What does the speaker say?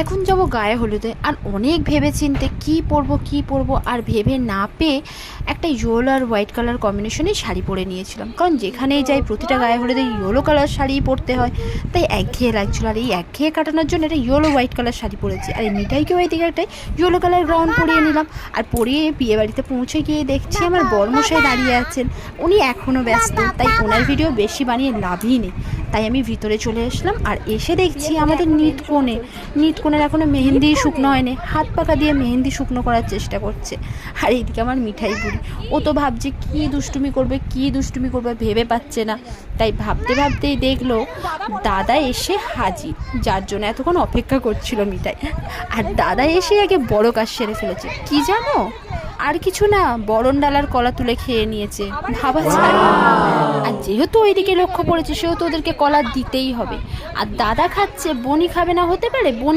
এখন যাব গায়ে হলুদে, আর অনেক ভেবে চিনতে কী পরবো আর ভেবে না পেয়ে একটা ইয়েলো আর হোয়াইট কালার কম্বিনেশনে শাড়ি পরে নিয়েছিলাম। কারণ যেখানেই যাই প্রতিটা গায়ে হলুদে ইয়েলো কালার শাড়িই পরতে হয়, তাই একঘেয়ে লাগছিলো। আর এই একঘেয়ে কাটানোর জন্য একটা ইয়েলো হোয়াইট কালার শাড়ি পরেছি, আর এই মিঠাইকেও এদিকে একটা ইয়েলো কালার গ্রাউন্ড পরিয়ে নিলাম। আর পরিয়ে বিয়ে বাড়িতে পৌঁছে গিয়ে দেখছি আমার বরমশাই দাঁড়িয়ে আছেন। উনি এখনও ব্যস্ত, তাই ওনার ভিডিও বেশি বানিয়ে লাভই নেই। তাই আমি ভিতরে চলে আসলাম, আর এসে দেখছি আমাদের নিতকনের এখনও মেহেন্দি শুকনো হয়নি, হাত পাকা দিয়ে মেহেন্দি শুকনো করার চেষ্টা করছে। আর এইদিকে আমার মিঠাই বুড়ি, ও তো ভাবছে কী দুষ্টুমি করবে ভেবে পাচ্ছে না। তাই ভাবতেই দেখলো দাদা এসে হাজির, যার জন্য এতক্ষণ অপেক্ষা করছিল মিঠাই। আর দাদা এসে আগে বড় কাজ সেরে ফেলেছে, কি জানো? আর কিছু না, বরণ ডালার কলা তুলে খেয়ে নিয়েছে, ভাবা যায়। আর যেহেতু ওইদিকে লক্ষ্য পড়েছে, সেহেতু ওদেরকে কলা দিতেই হবে। আর দাদা খাচ্ছে, বনি খাবে না হতে পারে? বনি